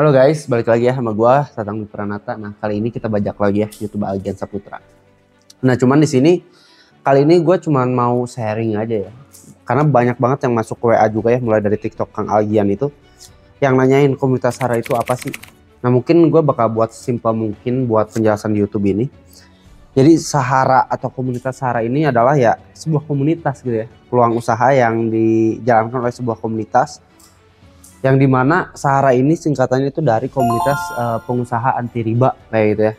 Halo guys, balik lagi ya sama gua Tatang Pranata. Nah, kali ini kita bajak lagi ya YouTube Algian Saputra. Nah, cuman di sini kali ini gue cuman mau sharing aja ya. Karena banyak banget yang masuk ke WA juga ya, mulai dari TikTok Kang Algian itu yang nanyain komunitas Sahara itu apa sih. Nah, mungkin gue bakal buat simpel mungkin buat penjelasan di YouTube ini. Jadi Sahara atau komunitas Sahara ini adalah ya sebuah komunitas gitu ya. Peluang usaha yang dijalankan oleh sebuah komunitas yang dimana Sahara ini singkatannya itu dari komunitas pengusaha anti riba kayak gitu ya.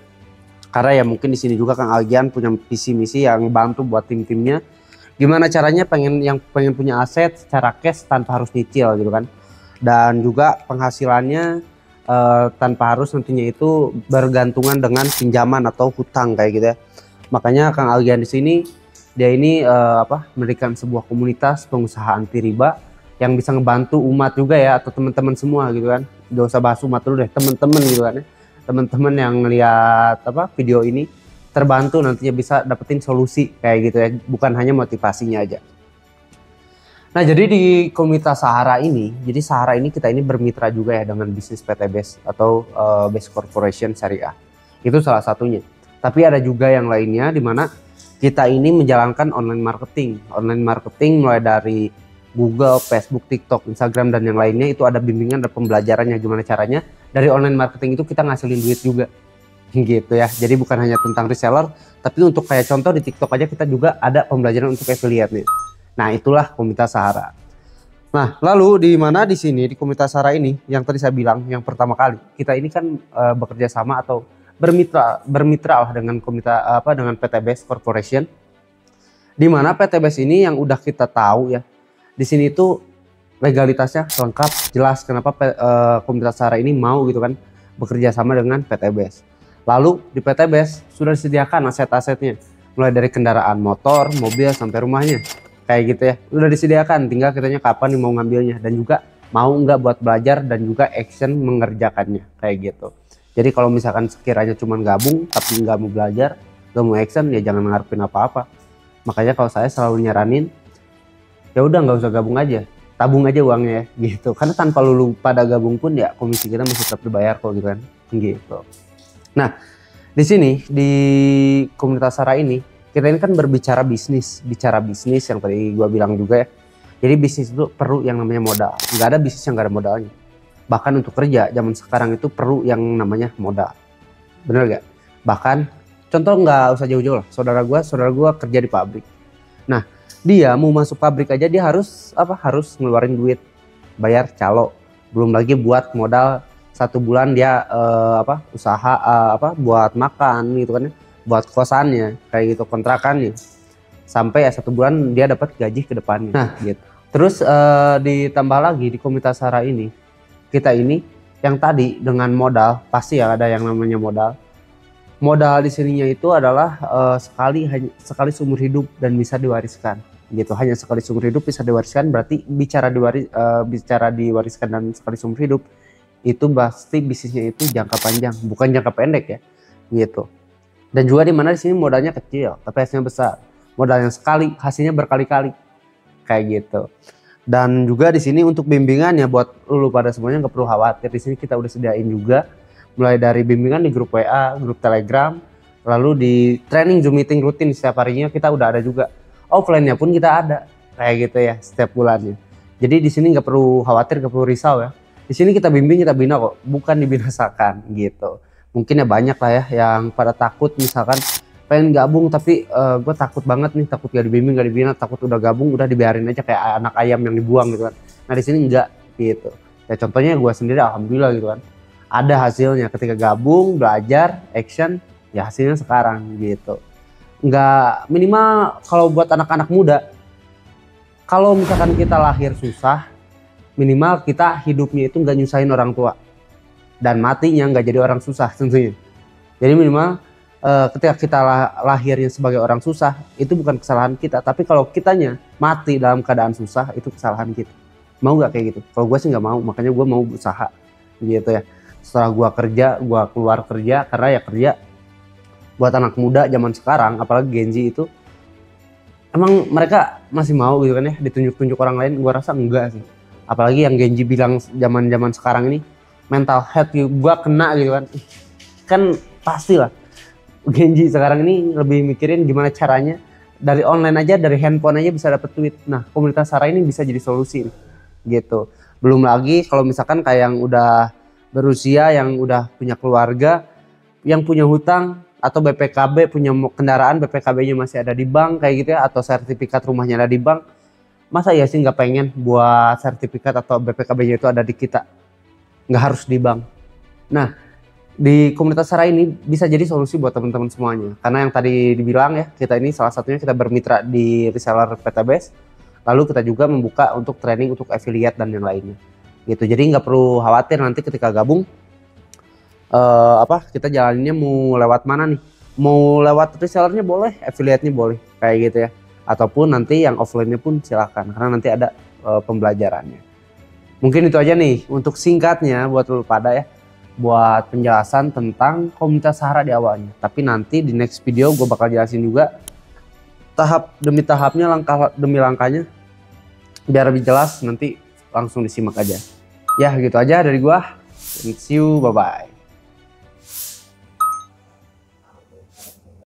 Karena ya mungkin di sini juga Kang Algian punya visi misi yang bantu buat tim-timnya gimana caranya pengen punya aset secara cash tanpa harus nyicil gitu kan. Dan juga penghasilannya tanpa harus nantinya itu bergantungan dengan pinjaman atau hutang kayak gitu ya. Makanya Kang Algian di sini dia ini mendirikan sebuah komunitas pengusaha anti riba yang bisa ngebantu umat juga ya, atau teman-teman semua gitu kan. Gak usah bahas umat dulu deh, teman-teman gitu kan ya. Teman-teman yang ngeliat video ini terbantu nantinya bisa dapetin solusi kayak gitu ya, bukan hanya motivasinya aja. Nah, jadi di komunitas Sahara ini, jadi Sahara ini kita ini bermitra juga ya dengan bisnis PT BES atau BES Corporation Syariah. Itu salah satunya. Tapi ada juga yang lainnya di mana kita ini menjalankan online marketing. Online marketing mulai dari Google, Facebook, TikTok, Instagram, dan yang lainnya itu ada bimbingan dan pembelajarannya gimana caranya dari online marketing itu kita ngasilin duit juga gitu ya. Jadi bukan hanya tentang reseller, tapi untuk kayak contoh di TikTok aja kita juga ada pembelajaran untuk affiliate nih. Nah, itulah komunitas Sahara. Nah, lalu di mana di sini di komunitas Sahara ini yang tadi saya bilang yang pertama kali kita ini kan bekerja sama atau bermitra lah dengan komunitas dengan PT BES Corporation. Di mana PT BES ini yang udah kita tahu ya. Di sini itu legalitasnya lengkap, jelas kenapa komunitas Sahara ini mau gitu kan bekerja sama dengan PT BES. Lalu di PT BES sudah disediakan aset-asetnya, mulai dari kendaraan motor, mobil sampai rumahnya, kayak gitu ya. Udah disediakan, tinggal kitanya kapan mau ngambilnya dan juga mau nggak buat belajar dan juga action mengerjakannya, kayak gitu. Jadi kalau misalkan sekiranya cuma gabung tapi nggak mau belajar, nggak mau action, ya jangan ngarepin apa-apa. Makanya kalau saya selalu nyaranin, ya udah nggak usah gabung aja, tabung aja uangnya ya gitu. Karena tanpa lu pada gabung pun ya komisi kita masih tetap dibayar kok gitu kan gitu. Nah, di sini di komunitas Sahara ini kita ini kan bicara bisnis yang tadi gua bilang juga ya. Jadi bisnis itu perlu yang namanya modal. Nggak ada bisnis yang nggak ada modalnya. Bahkan untuk kerja zaman sekarang itu perlu yang namanya modal. Bener gak? Bahkan contoh nggak usah jauh-jauh lah. Saudara gua kerja di pabrik. Nah, dia mau masuk pabrik aja dia harus ngeluarin duit, bayar calo, belum lagi buat modal 1 bulan dia usaha buat makan gitu kan ya, buat kosannya kayak gitu, kontrakannya, sampai ya 1 bulan dia dapat gaji ke depannya. Nah gitu. Terus ditambah lagi di komunitas Sahara ini kita ini yang tadi dengan modal pasti ya ada yang namanya modal di sininya itu adalah sekali seumur hidup dan bisa diwariskan gitu. Hanya sekali seumur hidup bisa diwariskan, berarti bicara diwariskan dan sekali seumur hidup itu pasti bisnisnya itu jangka panjang, bukan jangka pendek ya gitu. Dan juga di mana di sini modalnya kecil tapi hasilnya besar, modal yang sekali hasilnya berkali-kali kayak gitu. Dan juga di sini untuk bimbingannya buat lu pada semuanya nggak perlu khawatir, di sini kita udah sediain juga mulai dari bimbingan di grup WA, grup Telegram, lalu di training Zoom meeting rutin setiap harinya kita udah ada juga. Offline-nya pun kita ada kayak gitu ya setiap bulannya. Jadi di sini nggak perlu khawatir, nggak perlu risau ya. Di sini kita bimbing, kita bina kok, bukan dibinasakan gitu. Mungkin ya banyak lah ya yang pada takut misalkan pengen gabung tapi gue takut banget nih, takut gak dibimbing, gak dibina, takut udah gabung udah dibiarin aja kayak anak ayam yang dibuang gitu kan. Nah di sini enggak gitu. Ya contohnya gue sendiri alhamdulillah gitu kan. Ada hasilnya ketika gabung, belajar, action, ya hasilnya sekarang gitu. Nggak, minimal kalau buat anak-anak muda, kalau misalkan kita lahir susah, minimal kita hidupnya itu nggak nyusahin orang tua. Dan matinya nggak jadi orang susah tentunya. Jadi minimal ketika kita lahirnya sebagai orang susah, itu bukan kesalahan kita. Tapi kalau kitanya mati dalam keadaan susah, itu kesalahan kita. Mau nggak kayak gitu? Kalau gue sih nggak mau, makanya gue mau berusaha gitu ya. Setelah gue keluar kerja, karena ya kerja buat anak muda zaman sekarang, apalagi Gen Z itu, emang mereka masih mau gitu kan ya, ditunjuk-tunjuk orang lain. Gue rasa enggak sih. Apalagi yang Gen Z bilang zaman sekarang ini, mental health gue kena gitu kan. Kan pasti lah Genji sekarang ini lebih mikirin gimana caranya dari online aja, dari handphone aja bisa dapet duit. Nah, komunitas Sarah ini bisa jadi solusi gitu. Belum lagi kalau misalkan kayak yang udah berusia, yang udah punya keluarga, yang punya hutang atau BPKB, punya kendaraan BPKB-nya masih ada di bank kayak gitu ya, atau sertifikat rumahnya ada di bank. Masa ya sih nggak pengen buat sertifikat atau BPKB-nya itu ada di kita, nggak harus di bank. Nah, di komunitas Sarah ini bisa jadi solusi buat teman-teman semuanya. Karena yang tadi dibilang ya, kita ini salah satunya kita bermitra di reseller PTBase. Lalu kita juga membuka untuk training untuk affiliate dan yang lainnya. Gitu. Jadi nggak perlu khawatir nanti ketika gabung kita jalaninnya mau lewat mana nih? Mau lewat resellernya boleh, affiliate-nya boleh kayak gitu ya. Ataupun nanti yang offline-nya pun silakan karena nanti ada pembelajarannya. Mungkin itu aja nih untuk singkatnya buat lu pada ya. Buat penjelasan tentang komunitas Sarah di awalnya. Tapi nanti di next video gue bakal jelasin juga tahap demi tahapnya, langkah demi langkahnya, biar lebih jelas. Nanti langsung disimak aja. Ya gitu aja dari gue. See you, bye bye.